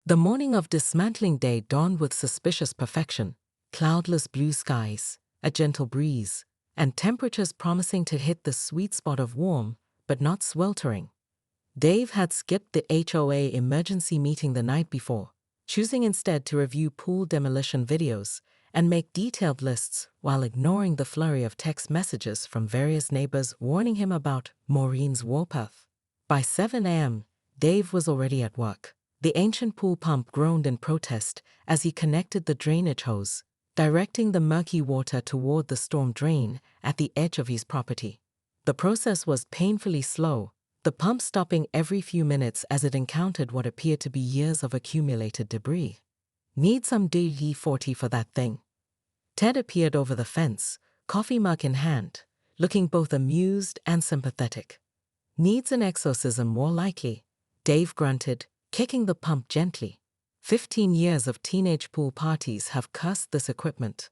The morning of dismantling day dawned with suspicious perfection, cloudless blue skies, a gentle breeze, and temperatures promising to hit the sweet spot of warm, but not sweltering. Dave had skipped the HOA emergency meeting the night before, choosing instead to review pool demolition videos and make detailed lists while ignoring the flurry of text messages from various neighbors warning him about Maureen's warpath. By 7 a.m., Dave was already at work. The ancient pool pump groaned in protest as he connected the drainage hose, directing the murky water toward the storm drain at the edge of his property. The process was painfully slow, the pump stopping every few minutes as it encountered what appeared to be years of accumulated debris. Need some WD-40 for that thing. Ted appeared over the fence, coffee mug in hand, looking both amused and sympathetic. Needs an exorcism more likely, Dave grunted, kicking the pump gently. 15 years of teenage pool parties have cursed this equipment.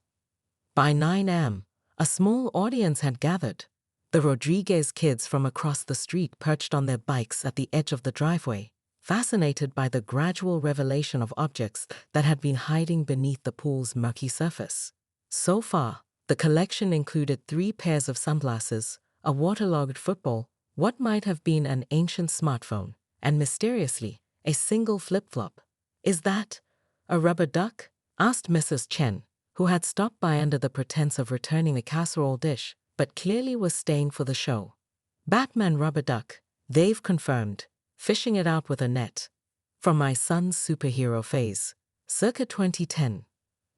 By 9 a.m., a small audience had gathered. The Rodriguez kids from across the street perched on their bikes at the edge of the driveway, fascinated by the gradual revelation of objects that had been hiding beneath the pool's murky surface. So far, the collection included 3 pairs of sunglasses, a waterlogged football, what might have been an ancient smartphone, and mysteriously, a single flip-flop. "Is that a rubber duck?" asked Mrs. Chen, who had stopped by under the pretense of returning a casserole dish, but clearly was staying for the show. "Batman rubber duck," Dave confirmed, fishing it out with a net. "From my son's superhero phase, circa 2010.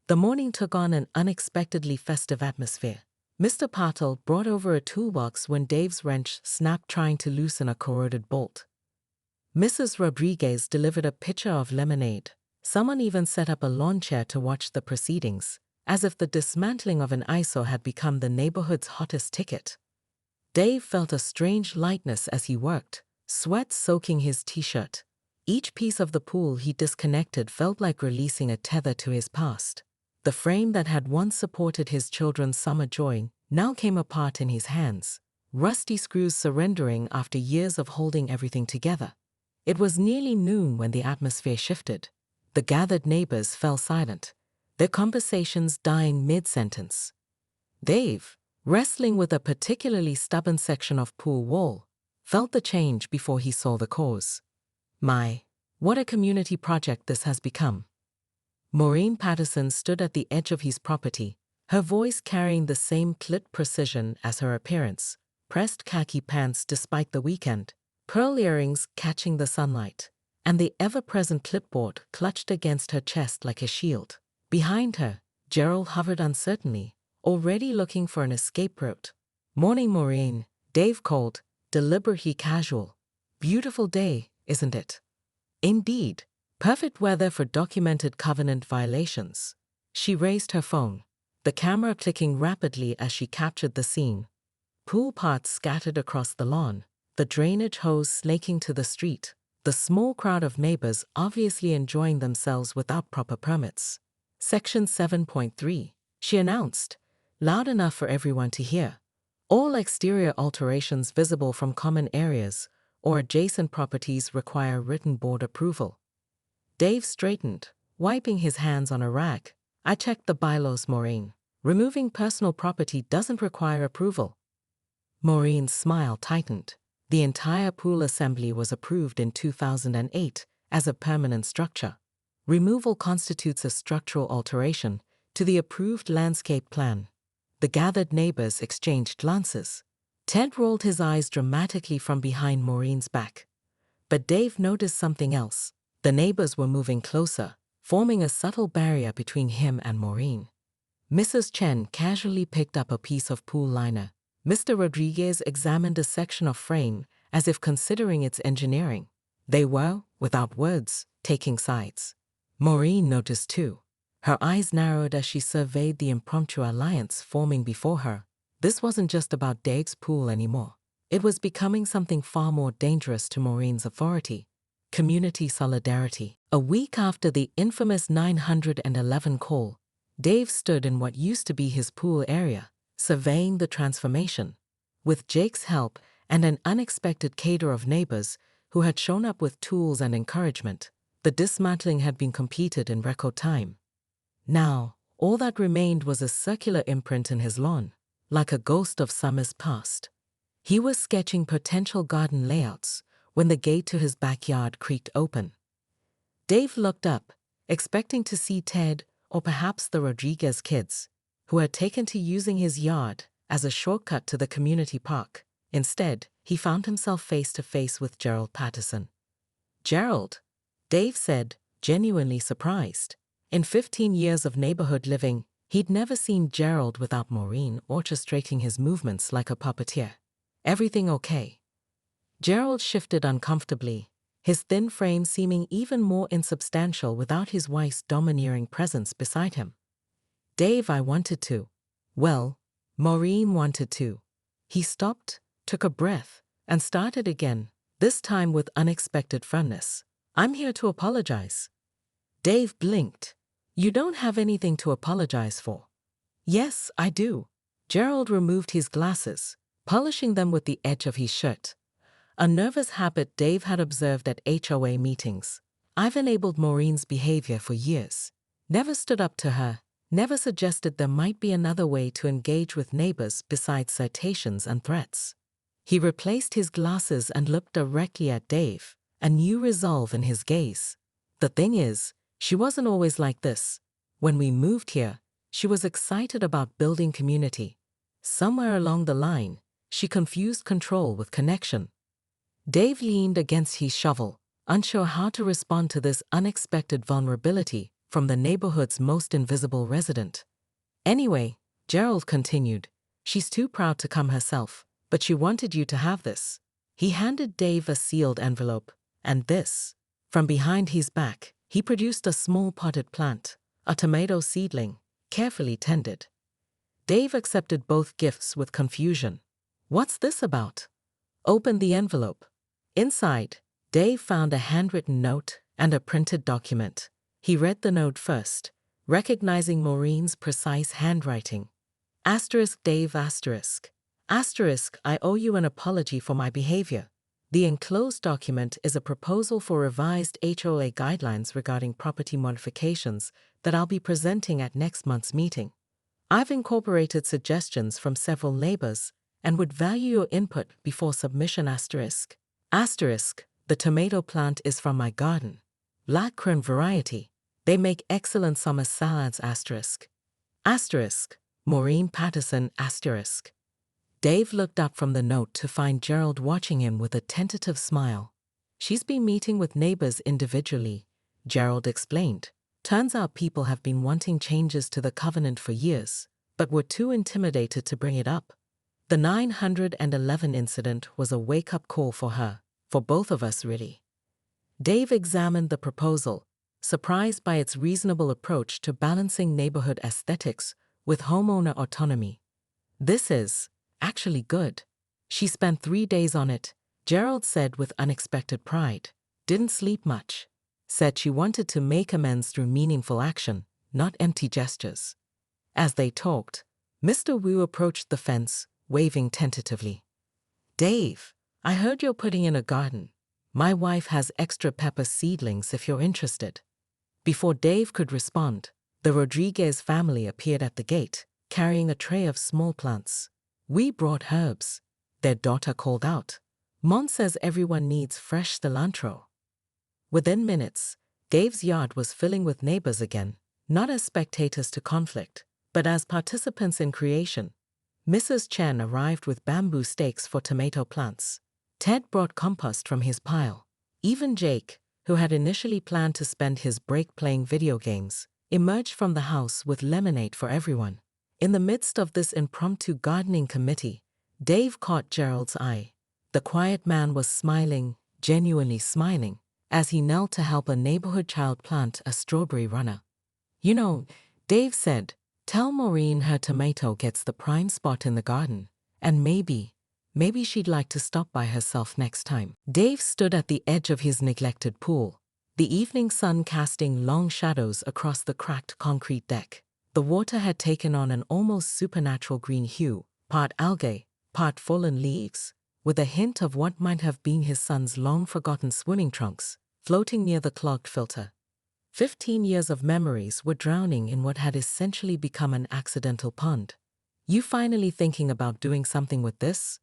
The morning took on an unexpectedly festive atmosphere. Mr. Patel brought over a toolbox when Dave's wrench snapped trying to loosen a corroded bolt. Mrs. Rodriguez delivered a pitcher of lemonade. Someone even set up a lawn chair to watch the proceedings, as if the dismantling of an eyesore had become the neighborhood's hottest ticket. Dave felt a strange lightness as he worked, sweat soaking his t-shirt. Each piece of the pool he disconnected felt like releasing a tether to his past. The frame that had once supported his children's summer joy now came apart in his hands, rusty screws surrendering after years of holding everything together. It was nearly noon when the atmosphere shifted. The gathered neighbors fell silent, their conversations dying mid-sentence. Dave, wrestling with a particularly stubborn section of pool wall, felt the change before he saw the cause. My, what a community project this has become. Maureen Patterson stood at the edge of his property, her voice carrying the same clipped precision as her appearance, pressed khaki pants despite the weekend, pearl earrings catching the sunlight, and the ever-present clipboard clutched against her chest like a shield. Behind her, Gerald hovered uncertainly, already looking for an escape route. "Morning, Maureen," Dave called, deliberately casual. "Beautiful day, isn't it?" "Indeed. Perfect weather for documented covenant violations." She raised her phone, the camera clicking rapidly as she captured the scene. Pool parts scattered across the lawn, the drainage hose snaking to the street, the small crowd of neighbors obviously enjoying themselves without proper permits. "Section 7.3, she announced, loud enough for everyone to hear. "All exterior alterations visible from common areas or adjacent properties require written board approval." Dave straightened, wiping his hands on a rag. "I checked the bylaws, Maureen. Removing personal property doesn't require approval." Maureen's smile tightened. The entire pool assembly was approved in 2008 as a permanent structure. Removal constitutes a structural alteration to the approved landscape plan. The gathered neighbors exchanged glances. Ted rolled his eyes dramatically from behind Maureen's back. But Dave noticed something else. The neighbors were moving closer, forming a subtle barrier between him and Maureen. Mrs. Chen casually picked up a piece of pool liner. Mr. Rodriguez examined a section of frame as if considering its engineering. They were, without words, taking sides. Maureen noticed too. Her eyes narrowed as she surveyed the impromptu alliance forming before her. This wasn't just about Dave's pool anymore. It was becoming something far more dangerous to Maureen's authority. Community solidarity. A week after the infamous 911 call, Dave stood in what used to be his pool area, surveying the transformation. With Jake's help and an unexpected cadre of neighbors who had shown up with tools and encouragement, The dismantling had been completed in record time. Now, all that remained was a circular imprint in his lawn, like a ghost of summers past. He was sketching potential garden layouts when the gate to his backyard creaked open. Dave looked up, expecting to see Ted or perhaps the Rodriguez kids, who had taken to using his yard as a shortcut to the community park. Instead, he found himself face to face with Gerald Patterson. "Gerald," Dave said, genuinely surprised. In 15 years of neighborhood living, he'd never seen Gerald without Maureen orchestrating his movements like a puppeteer. "Everything okay?" Gerald shifted uncomfortably, his thin frame seeming even more insubstantial without his wife's domineering presence beside him. "Dave, I wanted to. Well, Maureen wanted to." He stopped, took a breath, and started again, this time with unexpected firmness. "I'm here to apologize." Dave blinked. "You don't have anything to apologize for." "Yes, I do." Gerald removed his glasses, polishing them with the edge of his shirt. A nervous habit Dave had observed at HOA meetings. "I've enabled Maureen's behavior for years. Never stood up to her, never suggested there might be another way to engage with neighbors besides citations and threats." He replaced his glasses and looked directly at Dave, a new resolve in his gaze. "The thing is, she wasn't always like this. When we moved here, she was excited about building community. Somewhere along the line, she confused control with connection." Dave leaned against his shovel, unsure how to respond to this unexpected vulnerability from the neighborhood's most invisible resident. "Anyway," Gerald continued, "she's too proud to come herself, but she wanted you to have this." He handed Dave a sealed envelope, and this. From behind his back, he produced a small potted plant, a tomato seedling, carefully tended. Dave accepted both gifts with confusion. "What's this about?" Opened the envelope. Inside, Dave found a handwritten note and a printed document. He read the note first, recognizing Maureen's precise handwriting. "Dave *, I owe you an apology for my behavior. The enclosed document is a proposal for revised HOA guidelines regarding property modifications that I'll be presenting at next month's meeting. I've incorporated suggestions from several neighbors and would value your input before submission *. The tomato plant is from my garden. Black Crown variety. They make excellent summer salads *. Maureen Patterson *. Dave looked up from the note to find Gerald watching him with a tentative smile. "She's been meeting with neighbors individually," Gerald explained. "Turns out people have been wanting changes to the covenant for years, but were too intimidated to bring it up. The 911 incident was a wake-up call for her, for both of us really." Dave examined the proposal, surprised by its reasonable approach to balancing neighborhood aesthetics with homeowner autonomy. "This is actually good. She spent 3 days on it," Gerald said with unexpected pride. "Didn't sleep much. Said she wanted to make amends through meaningful action, not empty gestures." As they talked, Mr. Wu approached the fence, waving tentatively. "Dave, I heard you're putting in a garden. My wife has extra pepper seedlings if you're interested." Before Dave could respond, the Rodriguez family appeared at the gate, carrying a tray of small plants. "We brought herbs," their daughter called out. "Mom says everyone needs fresh cilantro." Within minutes, Dave's yard was filling with neighbors again, not as spectators to conflict, but as participants in creation. Mrs. Chen arrived with bamboo stakes for tomato plants. Ted brought compost from his pile. Even Jake, who had initially planned to spend his break playing video games, emerged from the house with lemonade for everyone. In the midst of this impromptu gardening committee, Dave caught Gerald's eye. The quiet man was smiling, genuinely smiling, as he knelt to help a neighborhood child plant a strawberry runner. "You know," Dave said, "tell Maureen her tomato gets the prime spot in the garden, and maybe she'd like to stop by herself next time." Dave stood at the edge of his neglected pool, the evening sun casting long shadows across the cracked concrete deck. The water had taken on an almost supernatural green hue, part algae, part fallen leaves, with a hint of what might have been his son's long-forgotten swimming trunks, floating near the clogged filter. 15 years of memories were drowning in what had essentially become an accidental pond. You finally thinking about doing something with this?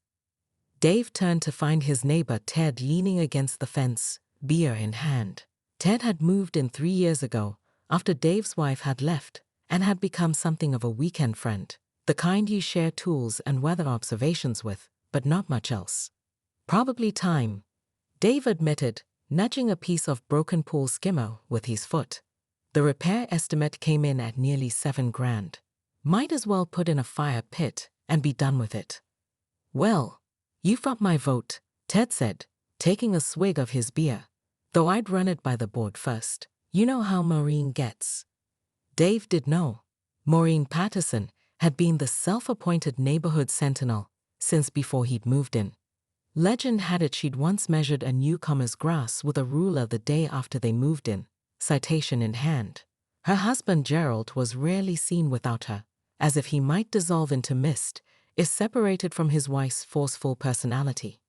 Dave turned to find his neighbor Ted leaning against the fence, beer in hand. Ted had moved in 3 years ago, after Dave's wife had left, and had become something of a weekend friend, the kind you share tools and weather observations with, but not much else. Probably time, Dave admitted, nudging a piece of broken pool skimmer with his foot. The repair estimate came in at nearly $7,000. Might as well put in a fire pit and be done with it. Well, you've got my vote, Ted said, taking a swig of his beer. Though I'd run it by the board first. You know how Maureen gets. Dave did know. Maureen Patterson had been the self-appointed neighborhood sentinel since before he'd moved in. Legend had it she'd once measured a newcomer's grass with a ruler the day after they moved in, citation in hand. Her husband Gerald was rarely seen without her, as if he might dissolve into mist if separated from his wife's forceful personality.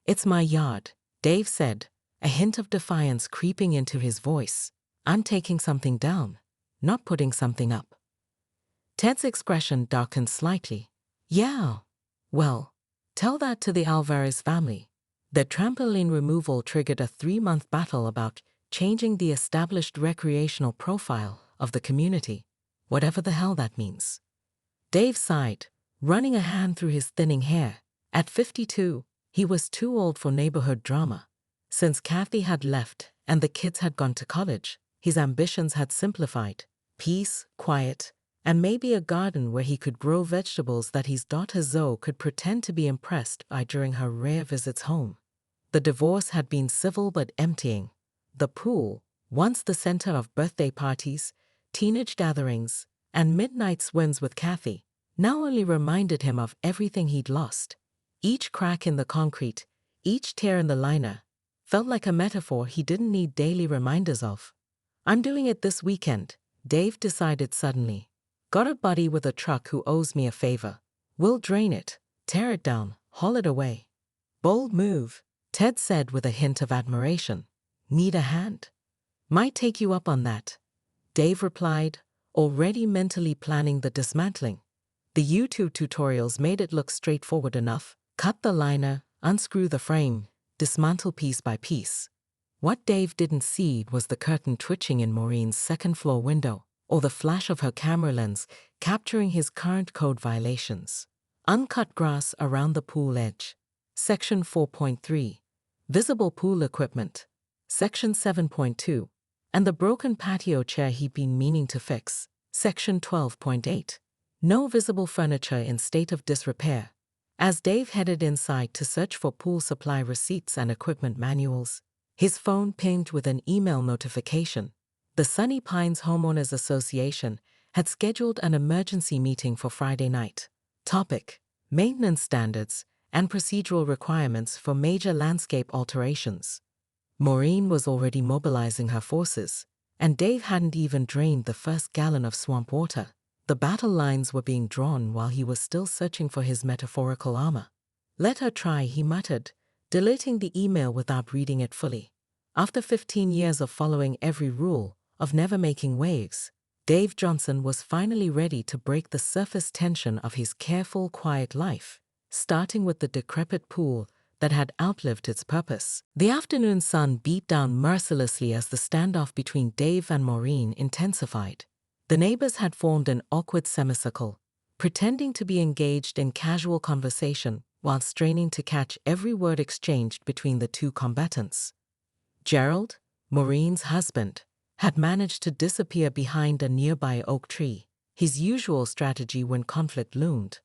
It's my yard, Dave said, a hint of defiance creeping into his voice. I'm taking something down, not putting something up. Ted's expression darkened slightly. Yeah, well, tell that to the Alvarez family. Their trampoline removal triggered a 3-month battle about changing the established recreational profile of the community, whatever the hell that means. Dave sighed, running a hand through his thinning hair. At 52, he was too old for neighborhood drama. Since Kathy had left and the kids had gone to college, his ambitions had simplified. Peace, quiet, and maybe a garden where he could grow vegetables that his daughter Zoe could pretend to be impressed by during her rare visits home. The divorce had been civil but emptying. The pool, once the center of birthday parties, teenage gatherings, and midnight swims with Kathy, now only reminded him of everything he'd lost. Each crack in the concrete, each tear in the liner, felt like a metaphor he didn't need daily reminders of. I'm doing it this weekend, Dave decided suddenly. Got a buddy with a truck who owes me a favor. We'll drain it, tear it down, haul it away. Bold move, Ted said with a hint of admiration. Need a hand? Might take you up on that, Dave replied, already mentally planning the dismantling. The YouTube tutorials made it look straightforward enough. Cut the liner, unscrew the frame, dismantle piece by piece. What Dave didn't see was the curtain twitching in Maureen's second-floor window, or the flash of her camera lens capturing his current code violations. Uncut grass around the pool edge. Section 4.3. Visible pool equipment. Section 7.2. And the broken patio chair he'd been meaning to fix. Section 12.8. No visible furniture in state of disrepair. As Dave headed inside to search for pool supply receipts and equipment manuals, his phone pinged with an email notification. The Sunny Pines Homeowners Association had scheduled an emergency meeting for Friday night. Topic: maintenance standards and procedural requirements for major landscape alterations. Maureen was already mobilizing her forces, and Dave hadn't even drained the first gallon of swamp water. The battle lines were being drawn while he was still searching for his metaphorical armor. Let her try, he muttered, deleting the email without reading it fully. After 15 years of following every rule, of never making waves, Dave Johnson was finally ready to break the surface tension of his careful, quiet life, starting with the decrepit pool that had outlived its purpose. The afternoon sun beat down mercilessly as the standoff between Dave and Maureen intensified. The neighbors had formed an awkward semicircle, pretending to be engaged in casual conversation while straining to catch every word exchanged between the two combatants. Gerald, Maureen's husband, had managed to disappear behind a nearby oak tree, his usual strategy when conflict loomed.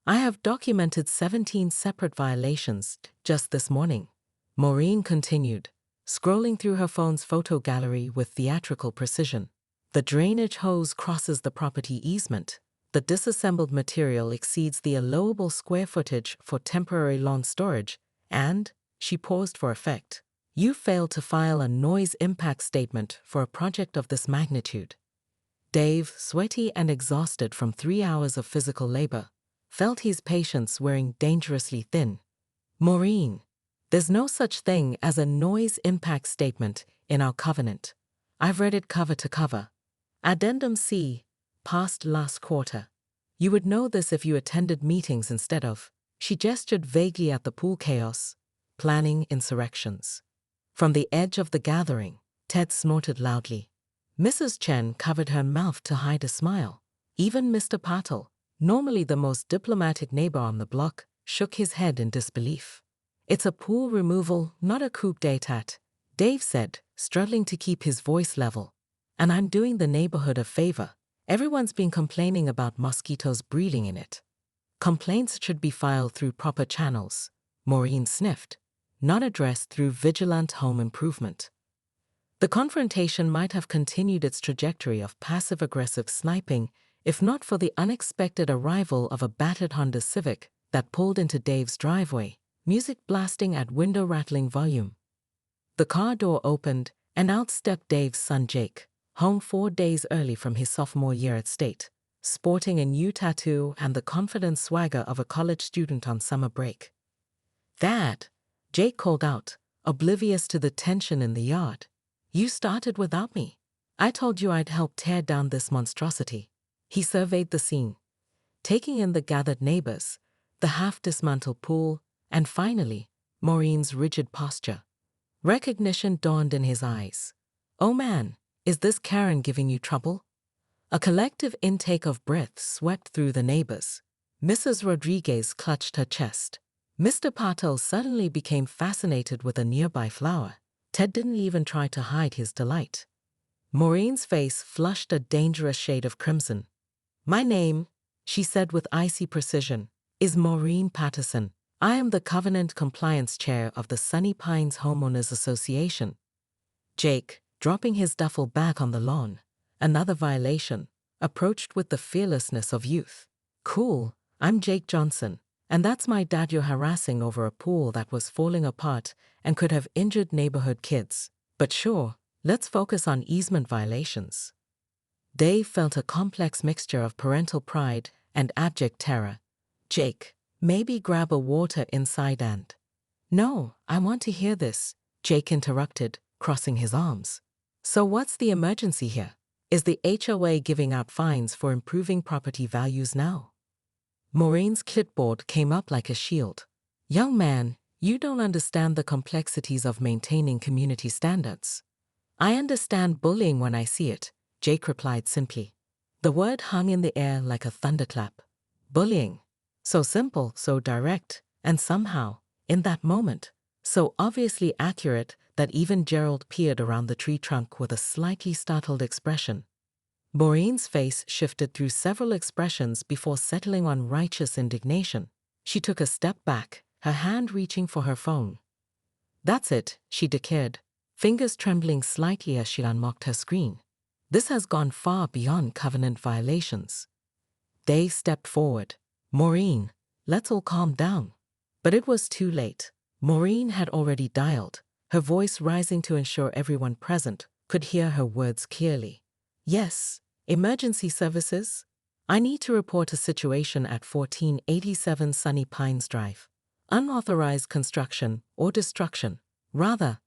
I have documented 17 separate violations just this morning, Maureen continued, scrolling through her phone's photo gallery with theatrical precision. The drainage hose crosses the property easement. The disassembled material exceeds the allowable square footage for temporary lawn storage, and, she paused for effect, you failed to file a noise impact statement for a project of this magnitude. Dave, sweaty and exhausted from 3 hours of physical labor, felt his patience wearing dangerously thin. Maureen, there's no such thing as a noise impact statement in our covenant. I've read it cover to cover. Addendum C, passed last quarter. You would know this if you attended meetings instead of. She gestured vaguely at the pool chaos, planning insurrections. From the edge of the gathering, Ted snorted loudly. Mrs. Chen covered her mouth to hide a smile. Even Mr. Patel, normally the most diplomatic neighbor on the block, shook his head in disbelief. It's a pool removal, not a coup d'etat, Dave said, struggling to keep his voice level. And I'm doing the neighborhood a favor. Everyone's been complaining about mosquitoes breeding in it. Complaints should be filed through proper channels, Maureen sniffed, not addressed through vigilant home improvement. The confrontation might have continued its trajectory of passive-aggressive sniping if not for the unexpected arrival of a battered Honda Civic that pulled into Dave's driveway, music blasting at window-rattling volume. The car door opened, and out stepped Dave's son Jake, home 4 days early from his sophomore year at State, sporting a new tattoo and the confident swagger of a college student on summer break. "Dad," Jake called out, oblivious to the tension in the yard. "You started without me. I told you I'd help tear down this monstrosity." He surveyed the scene, taking in the gathered neighbors, the half-dismantled pool, and finally, Maureen's rigid posture. Recognition dawned in his eyes. "Oh man, is this Karen giving you trouble?" A collective intake of breath swept through the neighbors. Mrs. Rodriguez clutched her chest. Mr. Patel suddenly became fascinated with a nearby flower. Ted didn't even try to hide his delight. Maureen's face flushed a dangerous shade of crimson. "My name," she said with icy precision, "is Maureen Patterson. I am the Covenant Compliance Chair of the Sunny Pines Homeowners Association." Jake, dropping his duffel bag on the lawn, another violation, approached with the fearlessness of youth. "Cool, I'm Jake Johnson, and that's my dad you're harassing over a pool that was falling apart and could have injured neighborhood kids. But sure, let's focus on easement violations." Dave felt a complex mixture of parental pride and abject terror. "Jake, maybe grab a water inside and—" "No, I want to hear this," Jake interrupted, crossing his arms. "So what's the emergency here? Is the HOA giving out fines for improving property values now?" Maureen's clipboard came up like a shield. "Young man, you don't understand the complexities of maintaining community standards." "I understand bullying when I see it," Jake replied simply. The word hung in the air like a thunderclap. Bullying. So simple, so direct, and somehow, in that moment, so obviously accurate that even Gerald peered around the tree trunk with a slightly startled expression. Maureen's face shifted through several expressions before settling on righteous indignation. She took a step back, her hand reaching for her phone. "That's it," she declared, fingers trembling slightly as she unlocked her screen. "This has gone far beyond covenant violations." Dave stepped forward. "Maureen, let's all calm down." But it was too late. Maureen had already dialed, her voice rising to ensure everyone present could hear her words clearly. "Yes, emergency services? I need to report a situation at 1487 Sunny Pines Drive. Unauthorized construction or destruction, rather,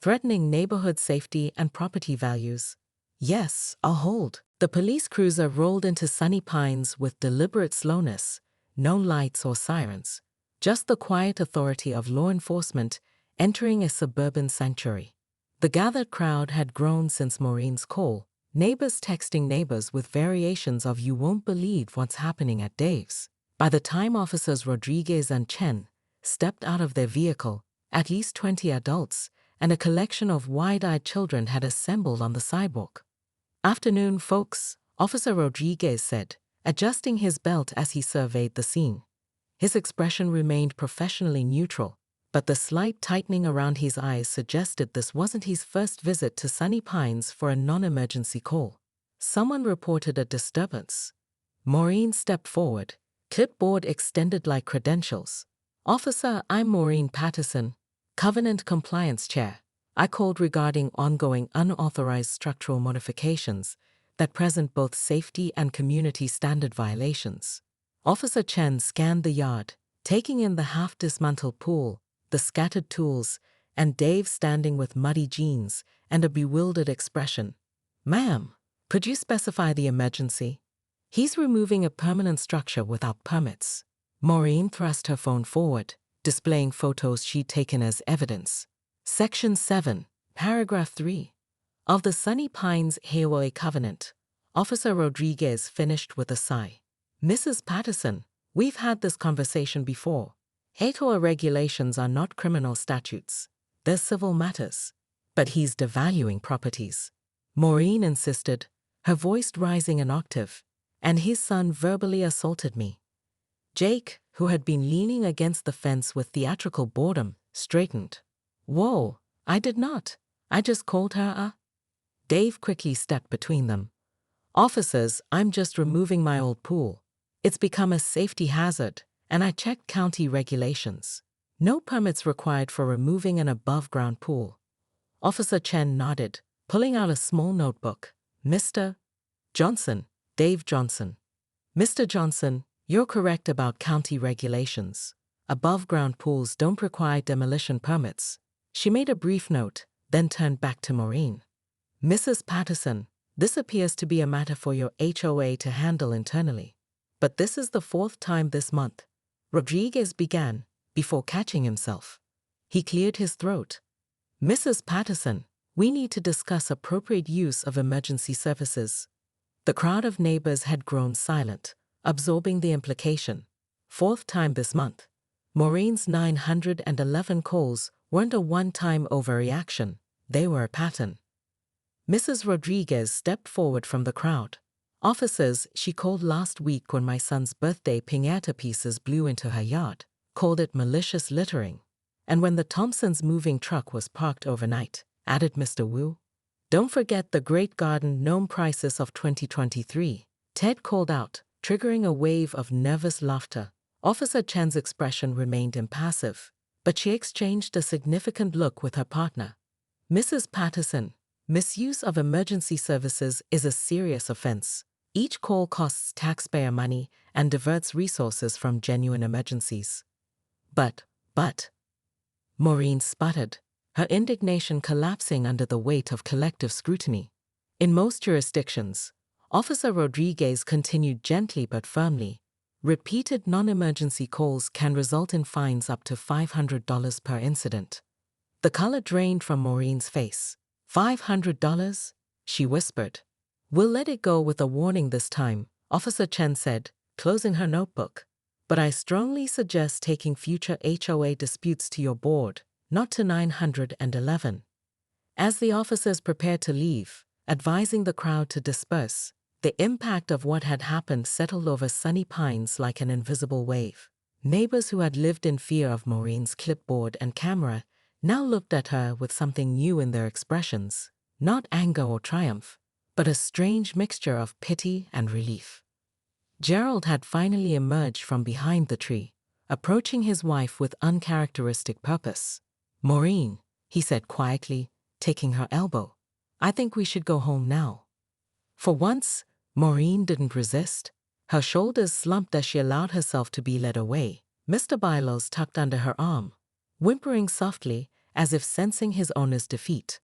threatening neighborhood safety and property values." "Yes, I'll hold." The police cruiser rolled into Sunny Pines with deliberate slowness, no lights or sirens, just the quiet authority of law enforcement entering a suburban sanctuary. The gathered crowd had grown since Maureen's call, neighbors texting neighbors with variations of "you won't believe what's happening at Dave's." By the time officers Rodriguez and Chen stepped out of their vehicle, at least 20 adults and a collection of wide-eyed children had assembled on the sidewalk. "Afternoon, folks," Officer Rodriguez said, adjusting his belt as he surveyed the scene. His expression remained professionally neutral, but the slight tightening around his eyes suggested this wasn't his first visit to Sunny Pines for a non-emergency call. Someone reported a disturbance. Maureen stepped forward, clipboard extended like credentials. "Officer, I'm Maureen Patterson, Covenant Compliance Chair. I called regarding ongoing unauthorized structural modifications that present both safety and community standard violations." Officer Chen scanned the yard, taking in the half-dismantled pool, the scattered tools, and Dave standing with muddy jeans and a bewildered expression. "Ma'am, could you specify the emergency? He's removing a permanent structure without permits." Maureen thrust her phone forward, displaying photos she'd taken as evidence. Section 7, Paragraph 3. Of the Sunny Pines HOA Covenant, Officer Rodriguez finished with a sigh. "Mrs. Patterson, we've had this conversation before. HOA regulations are not criminal statutes. They're civil matters." "But he's devaluing properties," Maureen insisted, her voice rising an octave. "And his son verbally assaulted me." Jake, who had been leaning against the fence with theatrical boredom, straightened. "Whoa, I did not. I just called her a—" Dave quickly stepped between them. "Officers, I'm just removing my old pool. It's become a safety hazard, and I checked county regulations. No permits required for removing an above-ground pool." Officer Chen nodded, pulling out a small notebook. "Mr. Johnson, Dave Johnson. Mr. Johnson, you're correct about county regulations. Above-ground pools don't require demolition permits." She made a brief note, then turned back to Maureen. "Mrs. Patterson, this appears to be a matter for your HOA to handle internally. But this is the 4th time this month," Rodriguez began, before catching himself. He cleared his throat. "Mrs. Patterson, we need to discuss appropriate use of emergency services." The crowd of neighbors had grown silent, absorbing the implication. 4th time this month. Maureen's 911 calls weren't a one-time overreaction, they were a pattern. Mrs. Rodriguez stepped forward from the crowd. "Officers, she called last week when my son's birthday piñata pieces blew into her yard, called it malicious littering. And when the Thompsons' moving truck was parked overnight," added Mr. Wu. "Don't forget the Great Garden Gnome Crisis of 2023, Ted called out, triggering a wave of nervous laughter. Officer Chen's expression remained impassive, but she exchanged a significant look with her partner. "Mrs. Patterson, misuse of emergency services is a serious offense. Each call costs taxpayer money and diverts resources from genuine emergencies." But, Maureen sputtered, her indignation collapsing under the weight of collective scrutiny. "In most jurisdictions," Officer Rodriguez continued gently but firmly, "repeated non-emergency calls can result in fines up to $500 per incident." The color drained from Maureen's face. $500? She whispered. "We'll let it go with a warning this time," Officer Chen said, closing her notebook. "But I strongly suggest taking future HOA disputes to your board, not to 911. As the officers prepared to leave, advising the crowd to disperse, the impact of what had happened settled over Sunny Pines like an invisible wave. Neighbors who had lived in fear of Maureen's clipboard and camera now looked at her with something new in their expressions, not anger or triumph, but a strange mixture of pity and relief. Gerald had finally emerged from behind the tree, approaching his wife with uncharacteristic purpose. "Maureen," he said quietly, taking her elbow, "I think we should go home now." For once, Maureen didn't resist. Her shoulders slumped as she allowed herself to be led away, Mr. Bylos tucked under her arm, whimpering softly as if sensing his owner's defeat.